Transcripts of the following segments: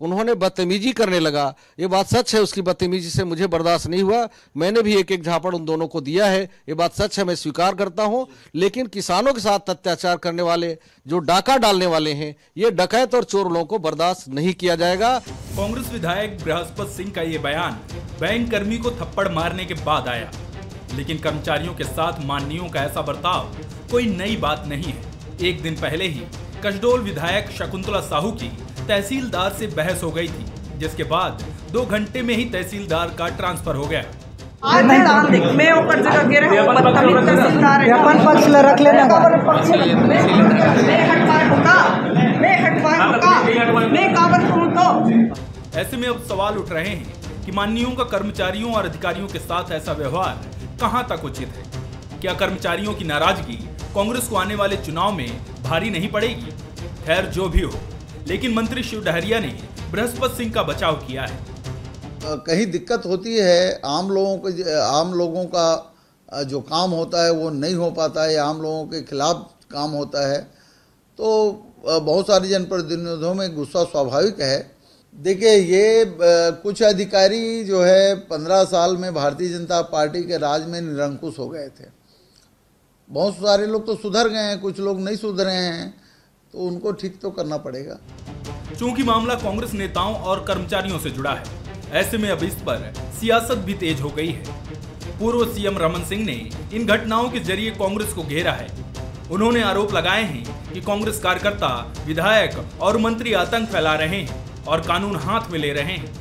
उन्होंने बदतमीजी करने लगा। ये बात सच है, उसकी बदतमीजी से मुझे बर्दाश्त नहीं हुआ। मैंने भी एक एक झापड़ उन दोनों को दिया है, ये बात सच है, मैं स्वीकार करता हूं। लेकिन किसानों के साथ अत्याचार करने वाले, जो डाका डालने वाले हैं, ये डकैत और चोर लोगों को बर्दाश्त नहीं किया जाएगा। कांग्रेस विधायक बृहस्पति सिंह का ये बयान बैंक कर्मी को थप्पड़ मारने के बाद आया, लेकिन कर्मचारियों के साथ माननीयों का ऐसा बर्ताव कोई नई बात नहीं है। एक दिन पहले ही कसडोल विधायक शकुंतला साहू की तहसीलदार से बहस हो गई थी, जिसके बाद 2 घंटे में ही तहसीलदार का ट्रांसफर हो गया। मैं ऊपर जगह गिरे हूं, बदतमीज तहसीलदार है। अपन पक्ष ले रख लेना, मैं काबर हूं। तो ऐसे में अब सवाल उठ रहे हैं कि माननीयों का कर्मचारियों और अधिकारियों के साथ ऐसा व्यवहार कहां तक उचित है। क्या कर्मचारियों की नाराजगी कांग्रेस को आने वाले चुनाव में भारी नहीं पड़ेगी? खैर जो भी हो, लेकिन मंत्री शिव डहरिया ने बृहस्पति सिंह का बचाव किया है। कहीं दिक्कत होती है, आम लोगों का जो काम होता है वो नहीं हो पाता है, आम लोगों के खिलाफ काम होता है, तो बहुत सारे जनप्रतिनिधियों में गुस्सा स्वाभाविक है। देखिए, ये कुछ अधिकारी जो है 15 साल में भारतीय जनता पार्टी के राज में निरंकुश हो गए थे। बहुत सारे लोग तो सुधर गए हैं, कुछ लोग नहीं सुधरे हैं, तो उनको ठीक तो करना पड़ेगा। चूंकि मामला कांग्रेस नेताओं और कर्मचारियों से जुड़ा है, ऐसे में अब इस पर सियासत भी तेज हो गई है। पूर्व सीएम रमन सिंह ने इन घटनाओं के जरिए कांग्रेस को घेरा है। उन्होंने आरोप लगाए हैं कि कांग्रेस कार्यकर्ता, विधायक और मंत्री आतंक फैला रहे हैं और कानून हाथ में ले रहे हैं।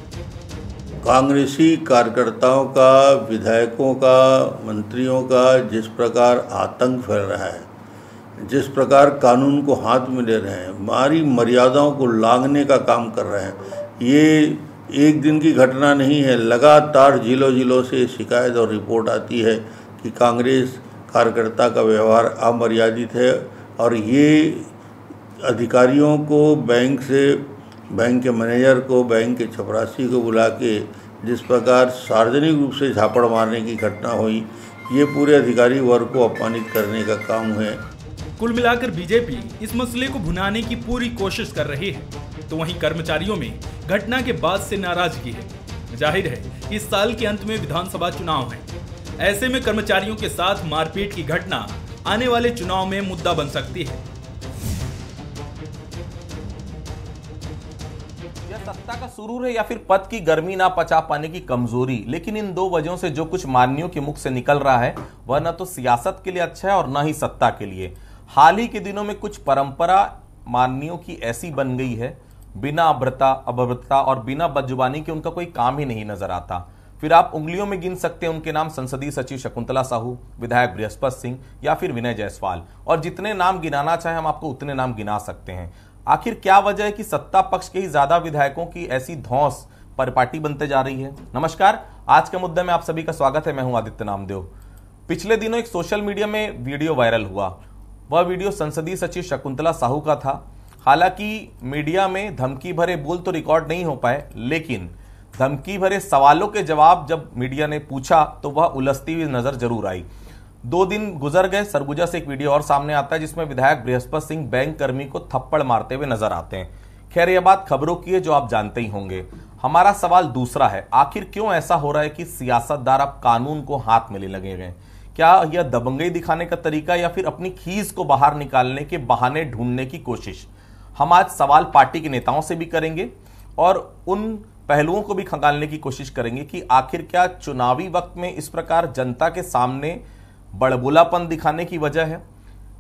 कांग्रेसी कार्यकर्ताओं का, विधायकों का, मंत्रियों का जिस प्रकार आतंक फैल रहा है, जिस प्रकार कानून को हाथ में ले रहे हैं, हमारी मर्यादाओं को लांघने का काम कर रहे हैं, ये एक दिन की घटना नहीं है। लगातार जिलों से शिकायत और रिपोर्ट आती है कि कांग्रेस कार्यकर्ता का व्यवहार अमर्यादित है और ये अधिकारियों को, बैंक के मैनेजर को, बैंक के चपरासी को बुला के जिस प्रकार सार्वजनिक रूप से झापड़ मारने की घटना हुई, ये पूरे अधिकारी वर्ग को अपमानित करने का काम है। कुल मिलाकर बीजेपी इस मसले को भुनाने की पूरी कोशिश कर रही है, तो वहीं कर्मचारियों में घटना के बाद से नाराजगी है। जाहिर है इस साल के अंत में विधानसभा चुनाव है। ऐसे में कर्मचारियों के साथ मारपीट की घटना आने वाले चुनाव में मुद्दा बन सकती है। यह सत्ता का सुरूर है या फिर पद की गर्मी ना पचा पाने की कमजोरी, लेकिन इन 2 वजहों से जो कुछ माननीयों के मुख से निकल रहा है वह न तो सियासत के लिए अच्छा है और न ही सत्ता के लिए। हाल ही के दिनों में कुछ परंपरा माननीयों की ऐसी बन गई है, बिना अभद्रता और बिना बदजुबानी के उनका कोई काम ही नहीं नजर आता। फिर आप उंगलियों में गिन सकते हैं उनके नाम, संसदीय सचिव शकुंतला साहू, विधायक बृहस्पति सिंह या फिर विनय जायसवाल, और जितने नाम गिनाना चाहे हम आपको उतने नाम गिना सकते हैं। आखिर क्या वजह है कि सत्ता पक्ष के ही ज्यादा विधायकों की ऐसी धौंस परिपाटी बनते जा रही है? नमस्कार, आज के मुद्दे में आप सभी का स्वागत है। मैं हूं आदित्य नामदेव। पिछले दिनों एक सोशल मीडिया में वीडियो वायरल हुआ। वह वीडियो संसदीय सचिव शकुंतला साहू का था। हालांकि मीडिया में धमकी भरे बोल तो रिकॉर्ड नहीं हो पाए, लेकिन धमकी भरे सवालों के जवाब जब मीडिया ने पूछा तो वह उलझती हुई नजर जरूर आई। 2 दिन गुजर गए, सरगुजा से एक वीडियो और सामने आता है जिसमें विधायक बृहस्पति सिंह बैंक कर्मी को थप्पड़ मारते हुए नजर आते हैं। खैर, यह बात खबरों की है जो आप जानते ही होंगे। हमारा सवाल दूसरा है, आखिर क्यों ऐसा हो रहा है कि सियासतदार अब कानून को हाथ में ले लगे हैं? क्या यह दबंगई दिखाने का तरीका या फिर अपनी खीस को बाहर निकालने के बहाने ढूंढने की कोशिश? हम आज सवाल पार्टी के नेताओं से भी करेंगे और उन पहलुओं को भी खंगालने की कोशिश करेंगे कि आखिर क्या चुनावी वक्त में इस प्रकार जनता के सामने बड़बोलापन दिखाने की वजह है?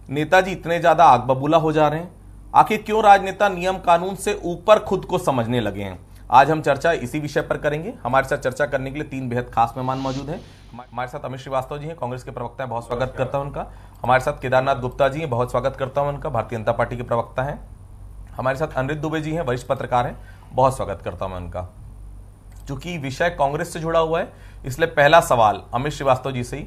नेताजी इतने ज्यादा आग बबूला हो जा रहे हैं? आखिर क्यों राजनेता नियम कानून से ऊपर खुद को समझने लगे हैं? आज हम चर्चा इसी विषय पर करेंगे। हमारे साथ चर्चा करने के लिए 3 बेहद खास मेहमान मौजूद हैं। हमारे साथ अमित श्रीवास्तव जी हैं, कांग्रेस के प्रवक्ता हैं, बहुत स्वागत करता हूं उनका। हमारे साथ केदारनाथ गुप्ता जी हैं, बहुत स्वागत करता हूं उनका, भारतीय जनता पार्टी के प्रवक्ता हैं। हमारे साथ अनिरुद्ध दुबे जी हैं, वरिष्ठ पत्रकार हैं, बहुत स्वागत करता हूं मैं उनका। चूंकि विषय कांग्रेस से जुड़ा हुआ है, इसलिए पहला सवाल अमित श्रीवास्तव जी से ही।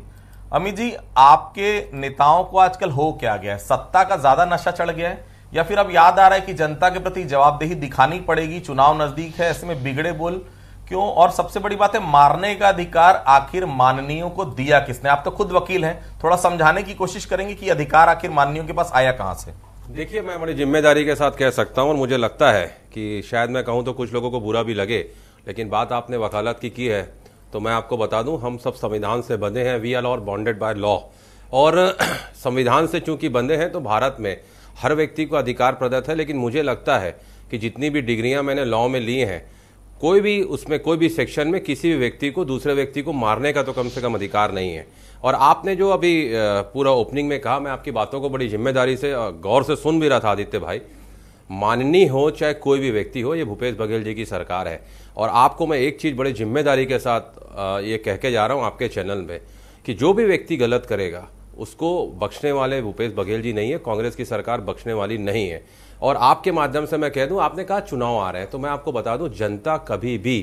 अमित जी, आपके नेताओं को आजकल हो क्या गया है? सत्ता का ज्यादा नशा चढ़ गया है या फिर अब याद आ रहा है कि जनता के प्रति जवाबदेही दिखानी पड़ेगी, चुनाव नजदीक है, ऐसे में बिगड़े बोल क्यों? और सबसे बड़ी बात है, मारने का अधिकार आखिर माननीयों को दिया किसने? आप तो खुद वकील हैं, थोड़ा समझाने की कोशिश करेंगे कि अधिकार आखिर माननीयों के पास आया कहां से? देखिए, मैं बड़ी जिम्मेदारी के साथ कह सकता हूं और मुझे लगता है कि शायद मैं कहूं तो कुछ लोगों को बुरा भी लगे, लेकिन बात आपने वकालत की है तो मैं आपको बता दूं, हम सब संविधान से बंधे हैं। We are all bonded by law, और संविधान से चूंकि बंधे हैं तो भारत में हर व्यक्ति को अधिकार प्रदत्त है। लेकिन मुझे लगता है कि जितनी भी डिग्रियां मैंने लॉ में ली हैं, कोई भी उसमें कोई भी सेक्शन में किसी भी व्यक्ति को दूसरे व्यक्ति को मारने का तो कम से कम अधिकार नहीं है। और आपने जो अभी पूरा ओपनिंग में कहा, मैं आपकी बातों को बड़ी जिम्मेदारी से गौर से सुन भी रहा था आदित्य भाई। माननीय हो चाहे कोई भी व्यक्ति हो, ये भूपेश बघेल जी की सरकार है। और आपको मैं एक चीज बड़ी जिम्मेदारी के साथ ये कह के जा रहा हूं आपके चैनल में कि जो भी व्यक्ति गलत करेगा उसको बख्शने वाले भूपेश बघेल जी नहीं है, कांग्रेस की सरकार बख्शने वाली नहीं है। और आपके माध्यम से मैं कह दूं, आपने कहा चुनाव आ रहे हैं, तो मैं आपको बता दूं, जनता कभी भी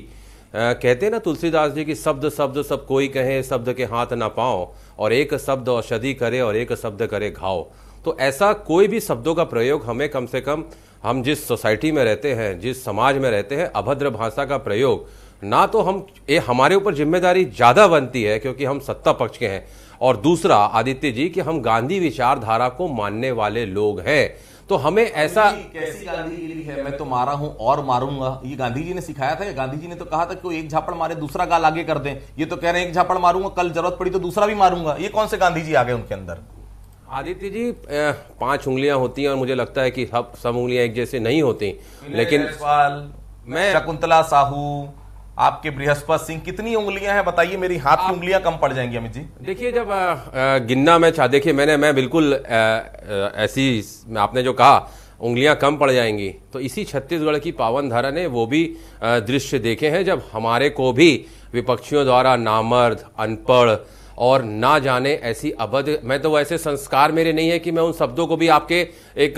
कहते ना तुलसीदास जी की शब्द शब्द सब कोई कहे, शब्द के हाथ ना पाओ, और एक शब्द औषधि करे और एक शब्द करे घाव। तो ऐसा कोई भी शब्दों का प्रयोग हमें कम से कम, हम जिस सोसाइटी में रहते हैं, जिस समाज में रहते हैं, अभद्र भाषा का प्रयोग ना तो हम हमारे ऊपर जिम्मेदारी ज्यादा बनती है क्योंकि हम सत्ता पक्ष के हैं, और दूसरा आदित्य जी कि हम गांधी विचारधारा को मानने वाले लोग हैं, तो हमें ऐसा कैसी गांधीगिरी है, मैं तो मारा हूं और मारूंगा, ये गांधी जी ने सिखाया था? गांधी जी ने तो कहा था कि कोई एक झापड़ मारे दूसरा गाल आगे कर दें, ये तो कह रहे हैं एक झापड़ मारूंगा, कल जरूरत पड़ी तो दूसरा भी मारूंगा। ये कौन से गांधी जी आ गए उनके अंदर? आदित्य जी, 5 उंगलियां होती हैं और मुझे लगता है कि सब उंगलियां एक जैसे नहीं होती, लेकिन मैं शकुंतला साहू, आपके बृहस्पति सिंह, कितनी उंगलियां हैं बताइए? मेरी हाथ की उंगलियां कम पड़ जाएंगी अमित जी। देखिए, जब गिनना मैं देखिए मैं बिल्कुल ऐसी, आपने जो कहा उंगलियां कम पड़ जाएंगी, तो इसी छत्तीसगढ़ की पावन धारा ने वो भी दृश्य देखे हैं जब हमारे को भी विपक्षियों द्वारा नामर्द, अनपढ़ और ना जाने ऐसी अभद्र, मैं तो वैसे संस्कार मेरे नहीं है कि मैं उन शब्दों को भी आपके एक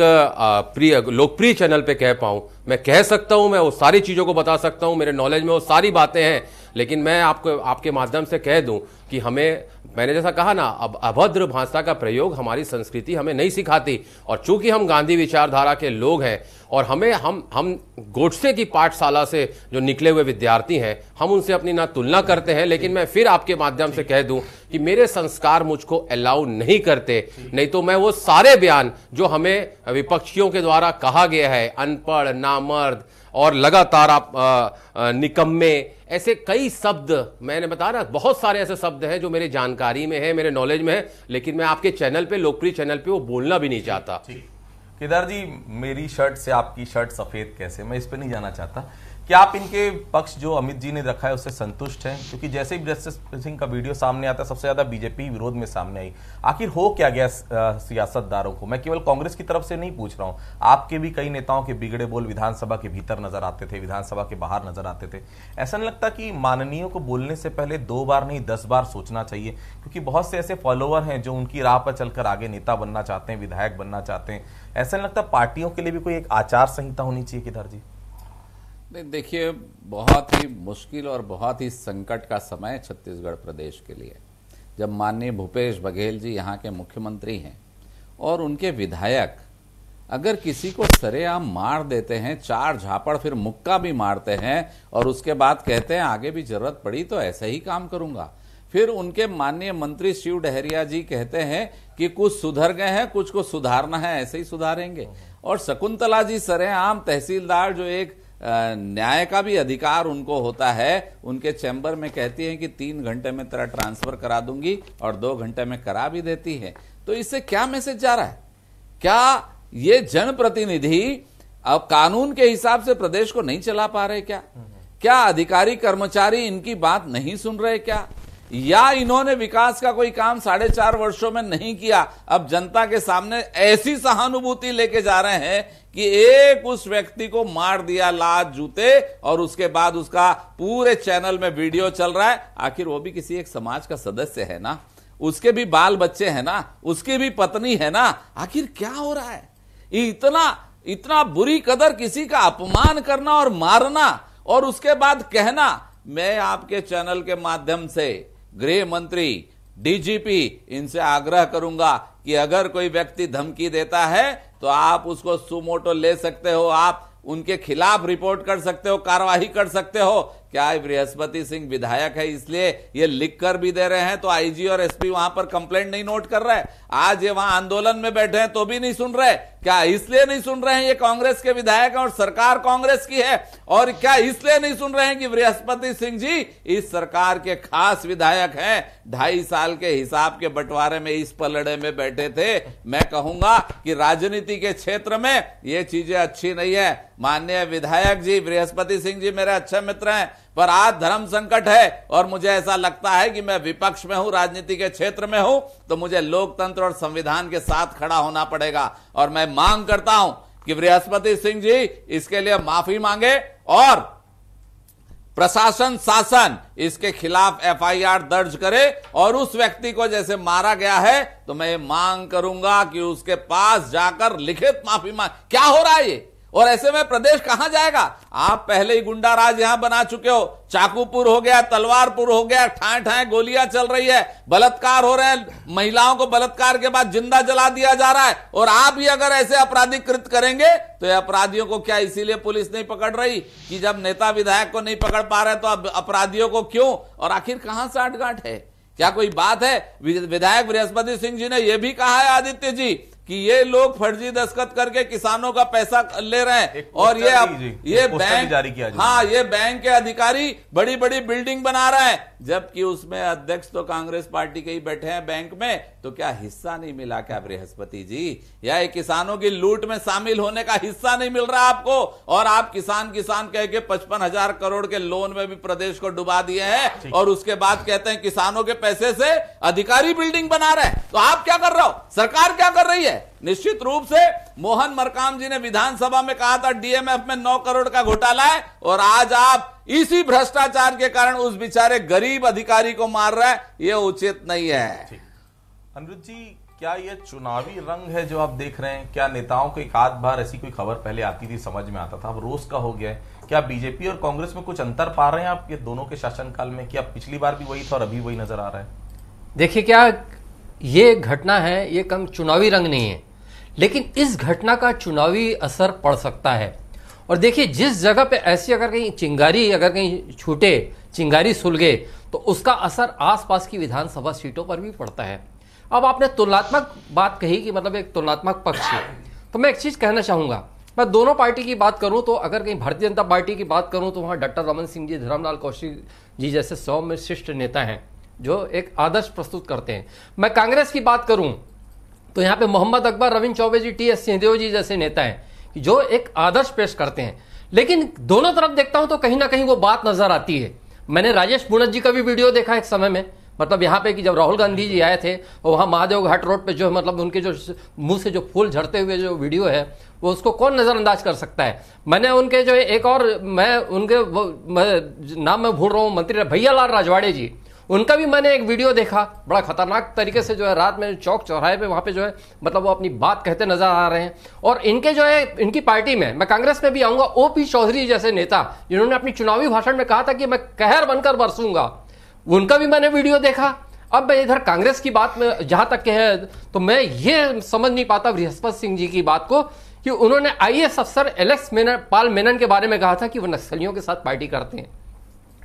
प्रिय लोकप्रिय चैनल पे कह पाऊं। मैं कह सकता हूं, मैं वो सारी चीजों को बता सकता हूं, मेरे नॉलेज में वो सारी बातें हैं, लेकिन मैं आपके माध्यम से कह दूं कि हमें, मैंने जैसा कहा ना, अब अभद्र भाषा का प्रयोग हमारी संस्कृति हमें नहीं सिखाती। और चूंकि हम गांधी विचारधारा के लोग हैं और हमें हम गोडसे की पाठशाला से जो निकले हुए विद्यार्थी हैं, हम उनसे अपनी ना तुलना करते हैं, लेकिन मैं फिर आपके माध्यम से कह दूं कि मेरे संस्कार मुझको अलाउ नहीं करते, नहीं तो मैं वो सारे बयान जो हमें विपक्षियों के द्वारा कहा गया है, अनपढ़, नामर्द और लगातार आप निकम्मे, ऐसे कई शब्द मैंने बताया ना, बहुत सारे ऐसे शब्द हैं जो मेरी जानकारी में है, मेरे नॉलेज में है, लेकिन मैं आपके चैनल पे, लोकप्रिय चैनल पे वो बोलना भी नहीं चाहता। केदार जी, मेरी शर्ट से आपकी शर्ट सफेद कैसे, मैं इस पे नहीं जाना चाहता। क्या आप इनके पक्ष जो अमित जी ने रखा है उससे संतुष्ट हैं? क्योंकि जैसे ही बृहस्पति सिंह का वीडियो सामने आता है, सबसे ज्यादा बीजेपी विरोध में सामने आई। आखिर हो क्या गया सियासतदारों को? मैं केवल कांग्रेस की तरफ से नहीं पूछ रहा हूं, आपके भी कई नेताओं के बिगड़े बोल विधानसभा के भीतर नजर आते थे, विधानसभा के बाहर नजर आते थे। ऐसा नहीं लगता कि माननीयों को बोलने से पहले 2 बार नहीं 10 बार सोचना चाहिए? क्योंकि बहुत से ऐसे फॉलोअर हैं जो उनकी राह पर चलकर आगे नेता बनना चाहते हैं, विधायक बनना चाहते हैं। ऐसा नहीं लगता पार्टियों के लिए भी कोई एक आचार संहिता होनी चाहिए केदार जी? देखिए, बहुत ही मुश्किल और बहुत ही संकट का समय है छत्तीसगढ़ प्रदेश के लिए, जब माननीय भूपेश बघेल जी यहाँ के मुख्यमंत्री हैं और उनके विधायक अगर किसी को सरेआम मार देते हैं, 4 झापड़ फिर मुक्का भी मारते हैं, और उसके बाद कहते हैं आगे भी जरूरत पड़ी तो ऐसा ही काम करूंगा। फिर उनके माननीय मंत्री शिव डहरिया जी कहते हैं कि कुछ सुधर गए हैं, कुछ को सुधारना है, ऐसे ही सुधारेंगे। और शकुंतला जी सरेआम तहसीलदार, जो एक न्याय का भी अधिकार उनको होता है, उनके चैम्बर में कहती हैं कि 3 घंटे में तेरा ट्रांसफर करा दूंगी, और 2 घंटे में करा भी देती है। तो इससे क्या मैसेज जा रहा है? क्या ये जनप्रतिनिधि अब कानून के हिसाब से प्रदेश को नहीं चला पा रहे? क्या अधिकारी कर्मचारी इनकी बात नहीं सुन रहे क्या? या इन्होंने विकास का कोई काम 4.5 वर्षों में नहीं किया, अब जनता के सामने ऐसी सहानुभूति लेके जा रहे हैं कि एक उस व्यक्ति को मार दिया लात जूते, और उसके बाद उसका पूरे चैनल में वीडियो चल रहा है। आखिर वो भी किसी एक समाज का सदस्य है ना, उसके भी बाल बच्चे हैं ना, उसकी भी पत्नी है ना। आखिर क्या हो रहा है? इतना बुरी कदर किसी का अपमान करना और मारना, और उसके बाद कहना। मैं आपके चैनल के माध्यम से गृह मंत्री, डीजीपी, इनसे आग्रह करूंगा कि अगर कोई व्यक्ति धमकी देता है तो आप उसको सुमोटो ले सकते हो, आप उनके खिलाफ रिपोर्ट कर सकते हो, कार्यवाही कर सकते हो, क्या बृहस्पति सिंह विधायक है इसलिए ये लिख कर भी दे रहे हैं तो आईजी और एसपी वहां पर कंप्लेंट नहीं नोट कर रहे? आज ये वहां आंदोलन में बैठे हैं तो भी नहीं सुन रहे? क्या इसलिए नहीं सुन रहे हैं ये कांग्रेस के विधायक हैं और सरकार कांग्रेस की है? और क्या इसलिए नहीं सुन रहे हैं कि बृहस्पति सिंह जी इस सरकार के खास विधायक हैं, 2.5 साल के हिसाब के बंटवारे में इस पलड़े में बैठे थे? मैं कहूंगा कि राजनीति के क्षेत्र में ये चीजें अच्छी नहीं है। माननीय विधायक जी बृहस्पति सिंह जी मेरे अच्छे मित्र हैं, पर आज धर्म संकट है और मुझे ऐसा लगता है कि मैं विपक्ष में हूं, राजनीति के क्षेत्र में हूं, तो मुझे लोकतंत्र और संविधान के साथ खड़ा होना पड़ेगा। और मैं मांग करता हूं कि बृहस्पति सिंह जी इसके लिए माफी मांगे और प्रशासन शासन इसके खिलाफ एफआईआर दर्ज करे और उस व्यक्ति को जैसे मारा गया है तो मैं मांग करूंगा कि उसके पास जाकर लिखित माफी मांग। क्या हो रहा है ये? और ऐसे में प्रदेश कहां जाएगा? आप पहले ही गुंडा राज यहां बना चुके हो, चाकूपुर हो गया, तलवारपुर हो गया, ठाए ठाए गोलियां चल रही है, बलात्कार हो रहे हैं, महिलाओं को बलात्कार के बाद जिंदा जला दिया जा रहा है। और आप ही अगर ऐसे अपराधी कृत करेंगे तो ये अपराधियों को क्या इसीलिए पुलिस नहीं पकड़ रही कि जब नेता विधायक को नहीं पकड़ पा रहे तो अब अपराधियों को क्यों? और आखिर कहां साठगांठ है? क्या कोई बात है? विधायक बृहस्पति सिंह जी ने यह भी कहा है आदित्य जी कि ये लोग फर्जी दस्तखत करके किसानों का पैसा ले रहे हैं और ये बैंक जारी किया। हाँ, ये बैंक के अधिकारी बड़ी बड़ी बिल्डिंग बना रहे हैं, जबकि उसमें अध्यक्ष तो कांग्रेस पार्टी के ही बैठे हैं बैंक में। तो क्या हिस्सा नहीं मिला क्या बृहस्पति जी? या किसानों की लूट में शामिल होने का हिस्सा नहीं मिल रहा आपको? और आप किसान कह के 55,000 करोड़ के लोन में भी प्रदेश को डुबा दिए हैं और उसके बाद कहते हैं किसानों के पैसे से अधिकारी बिल्डिंग बना रहे हैं। तो आप क्या कर रहे हो? सरकार क्या कर रही है? निश्चित रूप से मोहन मरकाम जी ने विधानसभा में कहा था डीएमएफ में 9 करोड़ का घोटाला है और आज आप इसी भ्रष्टाचार के कारण उस बेचारे गरीब अधिकारी को मार रहा है। यह उचित नहीं है। अनिरुद्ध जी, क्या ये चुनावी रंग है जो आप देख रहे हैं? क्या नेताओं को एक आध बार ऐसी कोई खबर पहले आती थी, समझ में आता था, अब रोज का हो गया है? क्या बीजेपी और कांग्रेस में कुछ अंतर पा रहे हैं आप ये दोनों के शासनकाल में? क्या पिछली बार भी वही था और अभी वही नजर आ रहा है? देखिए, क्या ये घटना है, ये कम चुनावी रंग नहीं है, लेकिन इस घटना का चुनावी असर पड़ सकता है। और देखिए, जिस जगह पे ऐसी अगर कहीं चिंगारी अगर कहीं छूटे, चिंगारी सुलगे, तो उसका असर आसपास की विधानसभा सीटों पर भी पड़ता है। अब आपने तुलनात्मक बात कही कि मतलब एक तुलनात्मक पक्ष है, तो मैं एक चीज कहना चाहूंगा। मैं दोनों पार्टी की बात करूं तो अगर कहीं भारतीय जनता पार्टी की बात करूं तो वहां डॉक्टर रमन सिंह जी, धर्मलाल कौशिक जी जैसे सौम्य शिष्ट नेता हैं जो एक आदर्श प्रस्तुत करते हैं। मैं कांग्रेस की बात करूं तो यहाँ पे मोहम्मद अकबर, रविंद्र चौबे जी, टी.एस. सिंहदेव जी जैसे नेता हैं जो एक आदर्श पेश करते हैं। लेकिन दोनों तरफ देखता हूं तो कहीं ना कहीं वो बात नजर आती है। मैंने राजेश बुणत जी का भी वीडियो देखा एक समय में, मतलब यहाँ पे कि जब राहुल गांधी जी आए थे और वहाँ महादेव घाट रोड पे जो मतलब उनके जो मुंह से जो फूल झड़ते हुए जो वीडियो है वो उसको कौन नजरअंदाज कर सकता है। मैंने उनके जो एक और नाम मैं भूल रहा हूँ, मंत्री भैयालाल राजवाड़े जी, उनका भी मैंने एक वीडियो देखा। बड़ा खतरनाक तरीके से जो है रात में चौक चौराहे पे वहाँ पे जो है मतलब वो अपनी बात कहते नजर आ रहे हैं। और इनके जो है इनकी पार्टी में, मैं कांग्रेस में भी आऊंगा, ओपी चौधरी जैसे नेता जिन्होंने अपनी चुनावी भाषण में कहा था कि मैं कहर बनकर बरसूंगा, उनका भी मैंने वीडियो देखा। अब मैं इधर कांग्रेस की बात में जहां तक के है तो मैं ये समझ नहीं पाता बृहस्पति सिंह जी की बात को कि उन्होंने आईएएस अफसर एलेक्स पाल मेनन के बारे में कहा था कि वो नक्सलियों के साथ पार्टी करते हैं।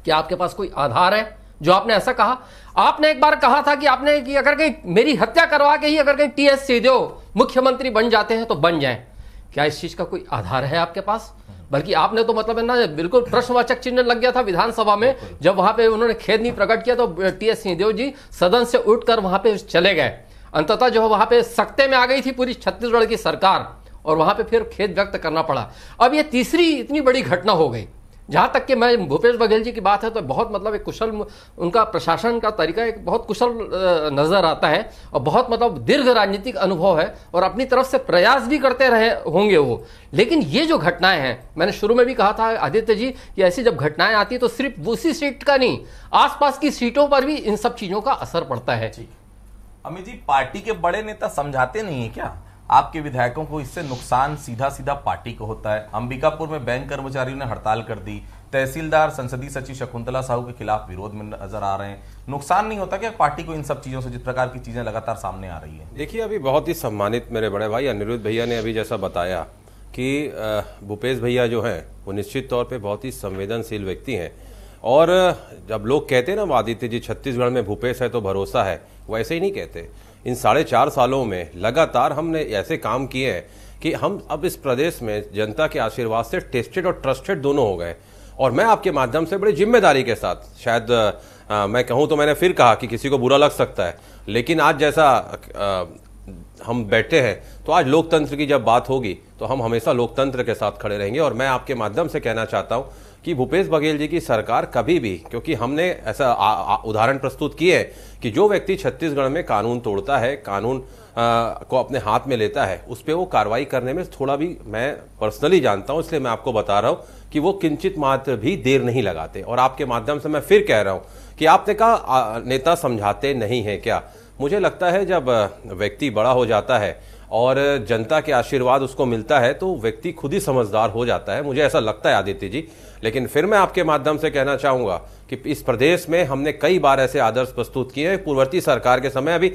क्या आपके पास कोई आधार है जो आपने ऐसा कहा? आपने एक बार कहा था कि आपने कि अगर कहीं मेरी हत्या करवा के ही अगर कहीं टी.एस. सिंहदेव मुख्यमंत्री बन जाते हैं तो बन जाएं। क्या इस चीज का कोई आधार है आपके पास? बल्कि आपने तो मतलब है ना बिल्कुल प्रश्नवाचक चिन्ह लग गया था विधानसभा में जब वहां पे उन्होंने खेद नहीं प्रकट किया तो टी.एस. सिंहदेव जी सदन से उठकर वहां पे चले गए। अंततः जो वहां पे सख्ते में आ गई थी पूरी छत्तीसगढ़ की सरकार और वहां पे फिर खेद व्यक्त करना पड़ा। अब ये तीसरी इतनी बड़ी घटना हो गई। जहां तक कि मैं भूपेश बघेल जी की बात है तो बहुत मतलब एक कुशल, उनका प्रशासन का तरीका एक बहुत कुशल नजर आता है और बहुत मतलब दीर्घ राजनीतिक अनुभव है और अपनी तरफ से प्रयास भी करते रहे होंगे वो। लेकिन ये जो घटनाएं हैं, मैंने शुरू में भी कहा था आदित्य जी कि ऐसी जब घटनाएं आती है तो सिर्फ उसी सीट का नहीं, आसपास की सीटों पर भी इन सब चीजों का असर पड़ता है। अमित जी, पार्टी के बड़े नेता समझाते नहीं है क्या आपके विधायकों को? इससे नुकसान सीधा सीधा पार्टी को होता है। अंबिकापुर में बैंक कर्मचारियों ने हड़ताल कर दी, तहसीलदार संसदीय सचिव शकुंतला साहू के खिलाफ विरोध में नजर आ रहे हैं। नुकसान नहीं होता क्या पार्टी को इन सब चीजों से, जिस प्रकार की चीजें लगातार सामने आ रही है? देखिए, अभी बहुत ही सम्मानित मेरे बड़े भाई अनिरुद्ध भैया ने अभी जैसा बताया कि भूपेश भैया जो हैं वो निश्चित तौर पे बहुत ही संवेदनशील व्यक्ति हैं और जब लोग कहते हैं ना आदित्य जी छत्तीसगढ़ में भूपेश है तो भरोसा है, वैसे ही नहीं कहते। इन 4.5 सालों में लगातार हमने ऐसे काम किए हैं कि हम अब इस प्रदेश में जनता के आशीर्वाद से टेस्टेड और ट्रस्टेड दोनों हो गए। और मैं आपके माध्यम से बड़ी जिम्मेदारी के साथ, शायद मैं कहूं तो मैंने फिर कहा कि किसी को बुरा लग सकता है, लेकिन आज जैसा हम बैठे हैं तो आज लोकतंत्र की जब बात होगी तो हम हमेशा लोकतंत्र के साथ खड़े रहेंगे। और मैं आपके माध्यम से कहना चाहता हूं कि भूपेश बघेल जी की सरकार कभी भी, क्योंकि हमने ऐसा उदाहरण प्रस्तुत किए हैं कि जो व्यक्ति छत्तीसगढ़ में कानून तोड़ता है, कानून को अपने हाथ में लेता है, उस पर वो कार्रवाई करने में थोड़ा भी मैं पर्सनली जानता हूं, इसलिए मैं आपको बता रहा हूं कि वो किंचित मात्र भी देर नहीं लगाते। और आपके माध्यम से मैं फिर कह रहा हूं कि आपने कहा नेता समझाते नहीं है क्या, मुझे लगता है जब व्यक्ति बड़ा हो जाता है और जनता के आशीर्वाद उसको मिलता है तो व्यक्ति खुद ही समझदार हो जाता है, मुझे ऐसा लगता है आदित्य जी। लेकिन फिर मैं आपके माध्यम से कहना चाहूंगा कि इस प्रदेश में हमने कई बार ऐसे आदर्श प्रस्तुत किए हैं। पूर्ववर्ती सरकार के समय अभी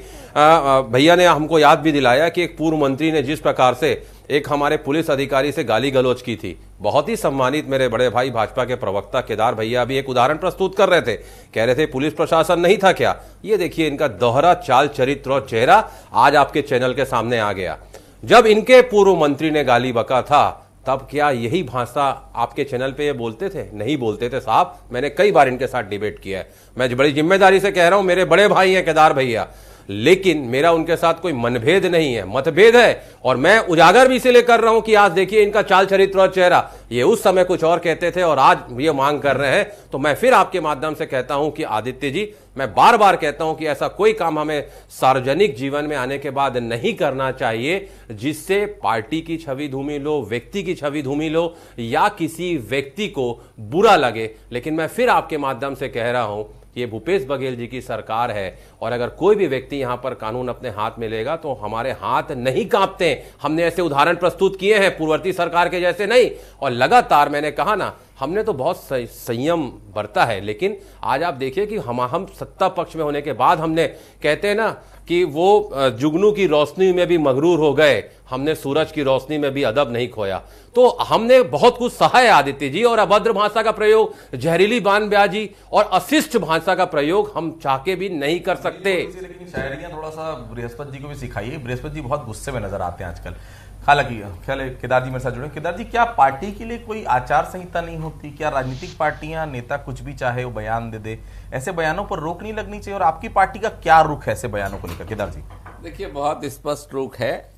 भैया ने हमको याद भी दिलाया कि एक पूर्व मंत्री ने जिस प्रकार से एक हमारे पुलिस अधिकारी से गाली गलौज की थी, बहुत ही सम्मानित मेरे बड़े भाई भाजपा के प्रवक्ता केदार भैया भी एक उदाहरण प्रस्तुत कर रहे थे, कह रहे थे पुलिस प्रशासन नहीं था क्या। ये देखिए इनका दोहरा चाल चरित्र और चेहरा आज आपके चैनल के सामने आ गया। जब इनके पूर्व मंत्री ने गाली बका था तब क्या यही भाषा आपके चैनल पे ये बोलते थे? नहीं बोलते थे साहब, मैंने कई बार इनके साथ डिबेट किया है। मैं बड़ी जिम्मेदारी से कह रहा हूं, मेरे बड़े भाई हैं केदार भैया, लेकिन मेरा उनके साथ कोई मनभेद नहीं है, मतभेद है। और मैं उजागर भी इसीलिए कर रहा हूं कि आज देखिए इनका चाल चरित्र और चेहरा, ये उस समय कुछ और कहते थे और आज ये मांग कर रहे हैं। तो मैं फिर आपके माध्यम से कहता हूं कि आदित्य जी, मैं बार बार कहता हूं कि ऐसा कोई काम हमें सार्वजनिक जीवन में आने के बाद नहीं करना चाहिए जिससे पार्टी की छवि धूमिल हो, व्यक्ति की छवि धूमिल हो या किसी व्यक्ति को बुरा लगे। लेकिन मैं फिर आपके माध्यम से कह रहा हूं ये भूपेश बघेल जी की सरकार है और अगर कोई भी व्यक्ति यहां पर कानून अपने हाथ में लेगा तो हमारे हाथ नहीं कांपते। हमने ऐसे उदाहरण प्रस्तुत किए हैं पूर्ववर्ती सरकार के जैसे नहीं, और लगातार मैंने कहा ना हमने तो बहुत संयम बरता है। लेकिन आज आप देखिए कि हम सत्ता पक्ष में होने के बाद हमने कहते हैं ना कि वो जुगनू की रोशनी में भी मगरूर हो गए, हमने सूरज की रोशनी में भी अदब नहीं खोया। तो हमने बहुत कुछ सहा है आदित्य जी, और अभद्र भाषा का प्रयोग, जहरीली बयानबाजी और अशिष्ट भाषा का प्रयोग हम चाह के भी नहीं कर सकते। लेकिन शायरियां थोड़ा सा बृहस्पति जी को भी सिखाइए। बृहस्पति जी बहुत गुस्से में नजर आते हैं आजकल। हालांकि ख्याल केदार जी मेरे साथ जुड़े। केदार जी, क्या पार्टी के लिए कोई आचार संहिता नहीं होती? क्या राजनीतिक पार्टियां, नेता कुछ भी चाहे वो बयान दे दे, ऐसे बयानों पर रोक नहीं लगनी चाहिए? और आपकी पार्टी का क्या रुख है ऐसे बयानों को लेकर? केदार जी देखिए, बहुत स्पष्ट रुख है।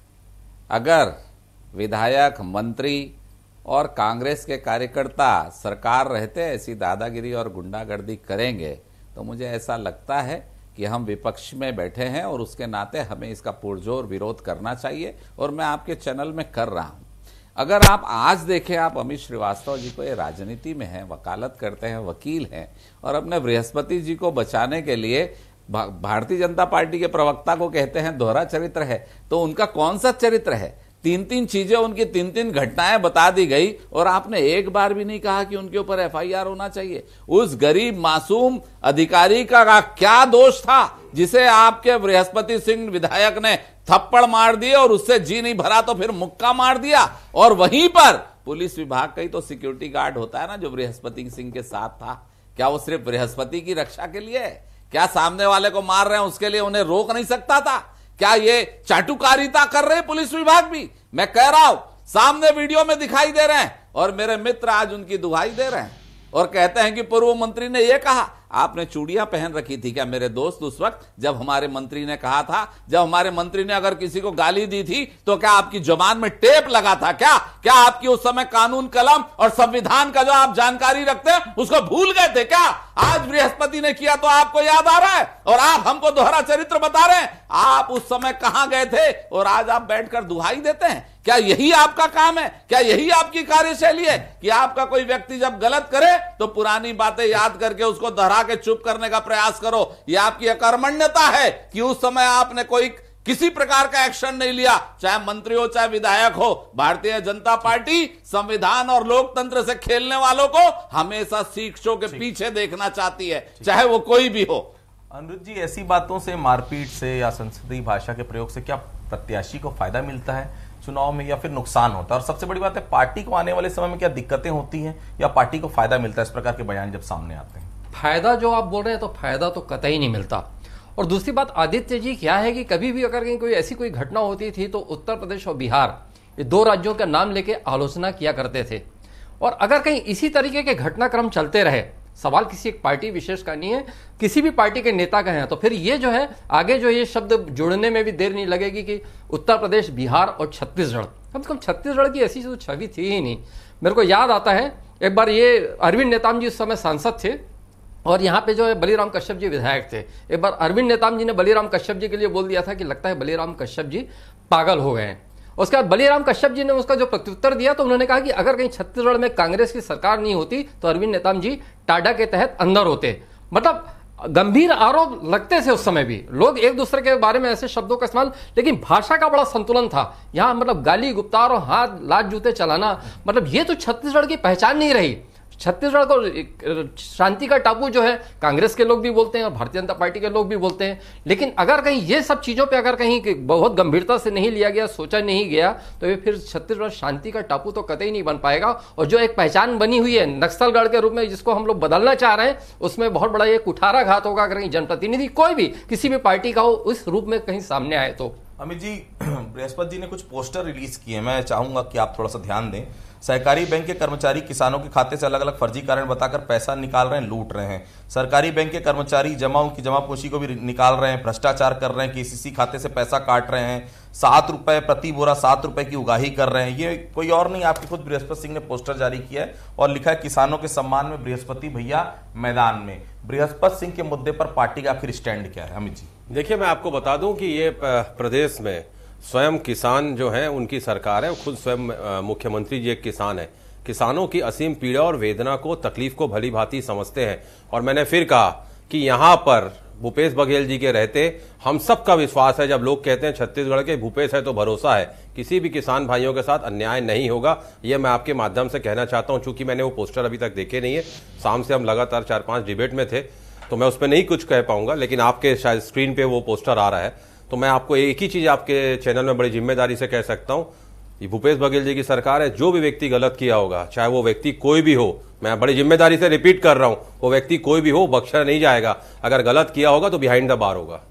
अगर विधायक, मंत्री और कांग्रेस के कार्यकर्ता सरकार रहते ऐसी दादागिरी और गुंडागर्दी करेंगे तो मुझे ऐसा लगता है कि हम विपक्ष में बैठे हैं और उसके नाते हमें इसका पुरजोर विरोध करना चाहिए, और मैं आपके चैनल में कर रहा हूं। अगर आप आज देखें, आप अमित श्रीवास्तव जी को, ये राजनीति में हैं, वकालत करते हैं, वकील हैं, और अपने बृहस्पति जी को बचाने के लिए भारतीय जनता पार्टी के प्रवक्ता को कहते हैं दोहरा चरित्र है। तो उनका कौन सा चरित्र है? 3-3 चीजें, उनकी 3-3 घटनाएं बता दी गई और आपने एक बार भी नहीं कहा कि उनके ऊपर FIR होना चाहिए। उस गरीब मासूम अधिकारी का क्या दोष था जिसे आपके बृहस्पति सिंह विधायक ने थप्पड़ मार दिए और उससे जी नहीं भरा तो फिर मुक्का मार दिया। और वहीं पर पुलिस विभाग का ही तो सिक्योरिटी गार्ड होता है ना जो बृहस्पति सिंह के साथ था। क्या वो सिर्फ बृहस्पति की रक्षा के लिए? क्या सामने वाले को मार रहे हैं उसके लिए उन्हें रोक नहीं सकता था? क्या ये चाटुकारिता कर रहे पुलिस विभाग भी? मैं कह रहा हूं, सामने वीडियो में दिखाई दे रहे हैं और मेरे मित्र आज उनकी दुहाई दे रहे हैं और कहते हैं कि पूर्व मंत्री ने यह कहा। आपने चूड़ियां पहन रखी थी क्या मेरे दोस्त उस वक्त जब हमारे मंत्री ने कहा था? जब हमारे मंत्री ने अगर किसी को गाली दी थी तो क्या आपकी जुबान में टेप लगा था क्या? क्या आपकी उस समय कानून, कलम और संविधान का जो आप जानकारी रखते हैं उसको भूल गए थे क्या? आज बृहस्पति ने किया तो आपको याद आ रहा है और आप हमको दोहरा चरित्र बता रहे हैं। आप उस समय कहां गए थे और आज आप बैठकर दुहाई देते हैं? क्या यही आपका काम है? क्या यही आपकी कार्यशैली है कि आपका कोई व्यक्ति जब गलत करे तो पुरानी बातें याद करके उसको दोहरा के चुप करने का प्रयास करो? यह आपकी अकर्मण्यता है कि उस समय आपने कोई किसी प्रकार का एक्शन नहीं लिया, चाहे मंत्री हो चाहे विधायक हो। भारतीय जनता पार्टी संविधान और लोकतंत्र से खेलने वालों को हमेशा शीशों के पीछे देखना चाहती है, चाहे वो कोई भी हो। अनिरुद्ध जी, ऐसी बातों से, मारपीट से या संसदीय भाषा के प्रयोग से क्या प्रत्याशी को फायदा मिलता है? चुनाव में या फिर नुकसान होता है? और सबसे बड़ी बात है, पार्टी को आने वाले समय में क्या दिक्कतें होती हैं या पार्टी को फायदा मिलता है इस प्रकार के बयान जब सामने आते हैं? फायदा जो आप बोल रहे हैं तो फायदा तो कतई नहीं मिलता। और दूसरी बात आदित्य जी क्या है कि कभी भी अगर कहीं कोई ऐसी कोई घटना होती थी तो उत्तर प्रदेश और बिहार, ये 2 राज्यों का नाम लेके आलोचना किया करते थे। और अगर कहीं इसी तरीके के घटनाक्रम चलते रहे, सवाल किसी एक पार्टी विशेष का नहीं है, किसी भी पार्टी के नेता का है, तो फिर ये जो है आगे जो ये शब्द जुड़ने में भी देर नहीं लगेगी कि उत्तर प्रदेश, बिहार और छत्तीसगढ़। कम से कम छत्तीसगढ़ की ऐसी तो छवि थी ही नहीं। मेरे को याद आता है एक बार ये अरविंद नेताम जी उस समय सांसद थे और यहाँ पे जो है बलीराम कश्यप जी विधायक थे। एक बार अरविंद नेताम जी ने बलीराम कश्यप जी के लिए बोल दिया था कि लगता है बलीराम कश्यप जी पागल हो गए हैं। उसके बाद बलीराम कश्यप जी ने उसका जो प्रत्युत्तर दिया तो उन्होंने कहा कि अगर कहीं छत्तीसगढ़ में कांग्रेस की सरकार नहीं होती तो अरविंद नेताम जी टाडा के तहत अंदर होते। मतलब गंभीर आरोप लगते थे उस समय भी, लोग एक दूसरे के बारे में ऐसे शब्दों का इस्तेमाल, लेकिन भाषा का बड़ा संतुलन था यहाँ। मतलब गाली गुप्तार और हाथ लात जूते चलाना, मतलब ये तो छत्तीसगढ़ की पहचान नहीं रही। छत्तीसगढ़ को शांति का टापू जो है कांग्रेस के लोग भी बोलते हैं और भारतीय जनता पार्टी के लोग भी बोलते हैं। लेकिन अगर कहीं ये सब चीजों पे अगर कहीं बहुत गंभीरता से नहीं लिया गया, सोचा नहीं गया, तो ये फिर छत्तीसगढ़ शांति का टापू तो कतई नहीं बन पाएगा। और जो एक पहचान बनी हुई है नक्सलगढ़ के रूप में, जिसको हम लोग बदलना चाह रहे हैं, उसमें बहुत बड़ा ये कुठाराघात होगा अगर कहीं जनप्रतिनिधि कोई भी किसी भी पार्टी का हो उस रूप में कहीं सामने आए तो। अमित जी, बृहस्पति जी ने कुछ पोस्टर रिलीज किए, मैं चाहूंगा कि आप थोड़ा सा ध्यान दें। सहकारी बैंक के कर्मचारी किसानों के खाते से अलग अलग फर्जी कारण बताकर पैसा निकाल रहे हैं, लूट रहे हैं। सरकारी बैंक के कर्मचारी उनकी जमापोशी को भी निकाल रहे हैं, भ्रष्टाचार कर रहे हैं, केसीसी खाते से पैसा काट रहे हैं, 7 रुपए प्रति बोरा 7 रुपए की उगाही कर रहे हैं। ये कोई और नहीं, आपके खुद बृहस्पति सिंह ने पोस्टर जारी किया है और लिखा है किसानों के सम्मान में बृहस्पति भैया मैदान में। बृहस्पति सिंह के मुद्दे पर पार्टी का आखिर स्टैंड क्या है? अमित जी देखिए, मैं आपको बता दूं कि ये प्रदेश में स्वयं किसान जो है उनकी सरकार है, खुद स्वयं मुख्यमंत्री जी एक किसान है। किसानों की असीम पीड़ा और वेदना को, तकलीफ को भली भांति समझते हैं। और मैंने फिर कहा कि यहां पर भूपेश बघेल जी के रहते हम सबका विश्वास है, जब लोग कहते हैं छत्तीसगढ़ के भूपेश है तो भरोसा है, किसी भी किसान भाइयों के साथ अन्याय नहीं होगा। यह मैं आपके माध्यम से कहना चाहता हूं। चूंकि मैंने वो पोस्टर अभी तक देखे नहीं है, शाम से हम लगातार 4-5 डिबेट में थे, तो मैं उस पर नहीं कुछ कह पाऊंगा, लेकिन आपके शायद स्क्रीन पे वो पोस्टर आ रहा है, तो मैं आपको एक ही चीज आपके चैनल में बड़ी जिम्मेदारी से कह सकता हूं, ये भूपेश बघेल जी की सरकार है। जो भी व्यक्ति गलत किया होगा, चाहे वो व्यक्ति कोई भी हो, मैं बड़ी जिम्मेदारी से रिपीट कर रहा हूं, वो व्यक्ति कोई भी हो, बख्शा नहीं जाएगा। अगर गलत किया होगा तो बिहाइंड द बार होगा।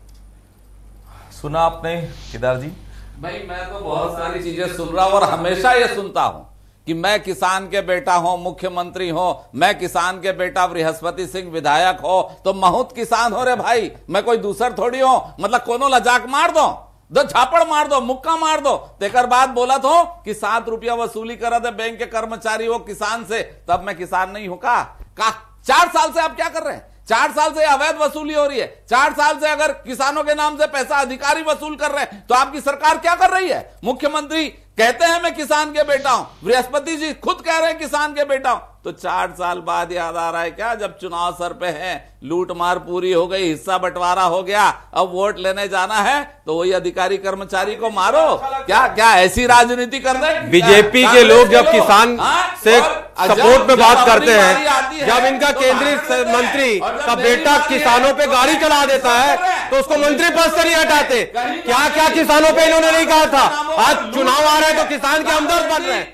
सुना आपने केदार जी? भाई मैं तो बहुत सारी चीजें सुन रहा हूं और हमेशा ये सुनता हूं कि मैं किसान के बेटा हूं, मुख्यमंत्री हूं, मैं किसान के बेटा बृहस्पति सिंह विधायक हो तो बहुत किसान हो रे भाई, मैं कोई दूसर थोड़ी हूं। मतलब कोनो लजाक मार दो झापड़ मार दो, मुक्का मार दो, तेकर बाद बोला तो कि 7 रुपया वसूली करा दे बैंक के कर्मचारी हो किसान से, तब मैं किसान नहीं हूं का 4 साल से आप क्या कर रहे हैं? 4 साल से अवैध वसूली हो रही है। 4 साल से अगर किसानों के नाम से पैसा अधिकारी वसूल कर रहे हैं तो आपकी सरकार क्या कर रही है? मुख्यमंत्री कहते हैं मैं किसान के बेटा हूं, बृहस्पति जी खुद कह रहे हैं किसान के बेटा हूं, तो 4 साल बाद याद आ रहा है क्या, जब चुनाव सर पे है, लूट मार पूरी हो गई, हिस्सा बंटवारा हो गया, अब वोट लेने जाना है तो वही अधिकारी कर्मचारी को मारो? क्या क्या ऐसी राजनीति कर रहे हैं? बीजेपी के लोग जब किसान से सपोर्ट में बात करते हैं, जब इनका केंद्रीय मंत्री का बेटा किसानों पे गाड़ी चला देता है तो उसको मंत्री पद से नहीं हटाते। क्या क्या किसानों पे इन्होंने नहीं कहा था? आज चुनाव आ रहा है तो किसान के हमदर्द बन रहे हैं,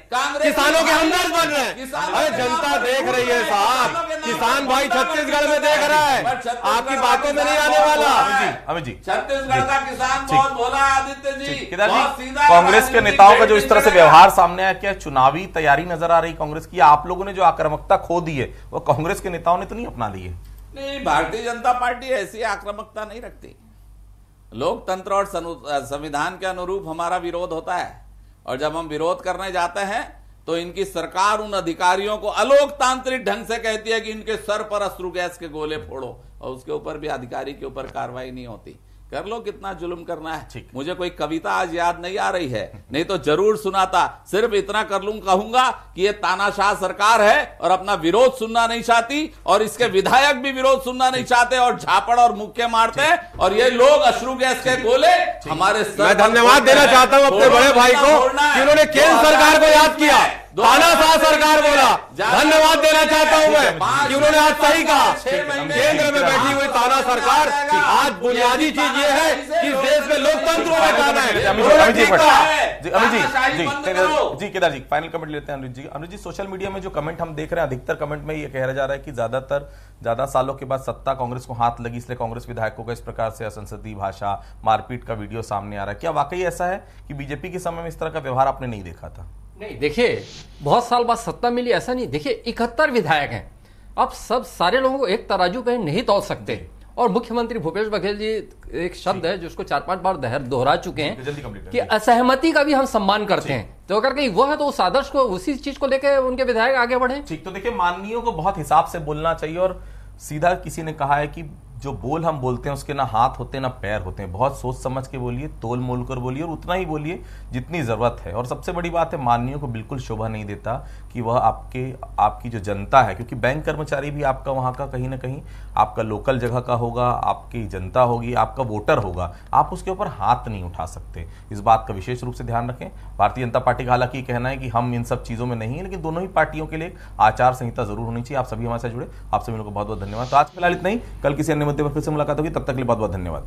किसानों के हमदर्द बन रहे हैं। अरे जनता देख रही है साहब, किसान भाई छत्तीसगढ़ में देख रहा है, आपकी बातों में नहीं आने वाला। अमित जी, छत्तीसगढ़ का किसान बहुत बोला आदित्य जी, केदार जी, कांग्रेस के नेताओं का जो इस तरह से व्यवहार सामने आया, क्या चुनावी तैयारी नजर आ रही कांग्रेस की? आप लोगों ने जो आक्रामकता खो दी है वो कांग्रेस के नेताओं ने तो नहीं अपना ली है? नहीं, भारतीय जनता पार्टी ऐसी आक्रामकता नहीं रखती। लोकतंत्र और संविधान के अनुरूप हमारा विरोध होता है, और जब हम विरोध करने जाते हैं तो इनकी सरकार उन अधिकारियों को अलोकतांत्रिक ढंग से कहती है कि इनके सर पर अश्रु गैस के गोले फोड़ो, और उसके ऊपर भी अधिकारी के ऊपर कार्रवाई नहीं होती। कर लो, कितना जुल्म करना है। मुझे कोई कविता आज याद नहीं आ रही है, नहीं तो जरूर सुनाता। सिर्फ इतना कर लूं, कहूंगा कि ये तानाशाह सरकार है और अपना विरोध सुनना नहीं चाहती, और इसके विधायक भी विरोध सुनना नहीं चाहते और झापड़ और मुक्के मारते हैं, और ये लोग अश्रु गैस के गोले हमारे सर। मैं धन्यवाद देना चाहता हूं अपने बड़े भाई को कि उन्होंने केंद्र सरकार को याद किया। तानाशाह सरकार बोला, धन्यवाद देना चाहता हूं मैं कि उन्होंने आज सही कहा। केंद्र में बैठी हुई ताना सरकार आज बुनियादी चीज ये है कि देश में लोकतंत्र होना चाहता है। जी केदार जी फाइनल कमेंट लेते हैं। अमृत जी सोशल मीडिया में जो कमेंट हम देख रहे हैं, अधिकतर कमेंट में ये कहा जा रहा है कि ज्यादा सालों के बाद सत्ता कांग्रेस को हाथ लगी, इसलिए कांग्रेस विधायकों का इस प्रकार से असंसदीय भाषा, मारपीट का वीडियो सामने आ रहा है। क्या वाकई ऐसा है कि बीजेपी के समय में इस तरह का व्यवहार आपने नहीं देखा था? नहीं, देखिए बहुत साल बाद सत्ता मिली ऐसा नहीं। देखिए 71 विधायक हैं, अब सब सारे लोगों को एक तराजू पे नहीं तोल सकते। और मुख्यमंत्री भूपेश बघेल जी एक शब्द है जिसको 4-5 बार दोहरा चुके हैं कि असहमति का भी हम सम्मान करते हैं। तो अगर कहीं वो है तो उस आदर्श को, उसी चीज को लेकर उनके विधायक आगे बढ़े। ठीक, तो देखिए माननीयों को बहुत हिसाब से बोलना चाहिए। और सीधा किसी ने कहा है कि जो बोल हम बोलते हैं उसके ना हाथ होते ना पैर होते हैं, बहुत सोच समझ के बोलिए, तोल मोल कर बोलिए और उतना ही बोलिए जितनी जरूरत है। और सबसे बड़ी बात है, माननीयों को बिल्कुल शोभा नहीं देता कि वह आपकी जो जनता है, क्योंकि बैंक कर्मचारी भी आपका वहां का कहीं ना कहीं आपका लोकल जगह का होगा, आपकी जनता होगी, आपका वोटर होगा, आप उसके ऊपर हाथ नहीं उठा सकते। इस बात का विशेष रूप से ध्यान रखें। भारतीय जनता पार्टी का हालांकि कहना है कि हम इन सब चीजों में नहीं है, लेकिन दोनों ही पार्टियों के लिए आचार संहिता जरूर होनी चाहिए। आप सभी हमारे साथ जुड़े, आप सभी लोगों को बहुत बहुत धन्यवाद। तो आज फिलहाल इतना ही, कल किसी अन्य मुद्दे पर फिर से मुलाकात होगी, तब तक के लिए बहुत बहुत धन्यवाद।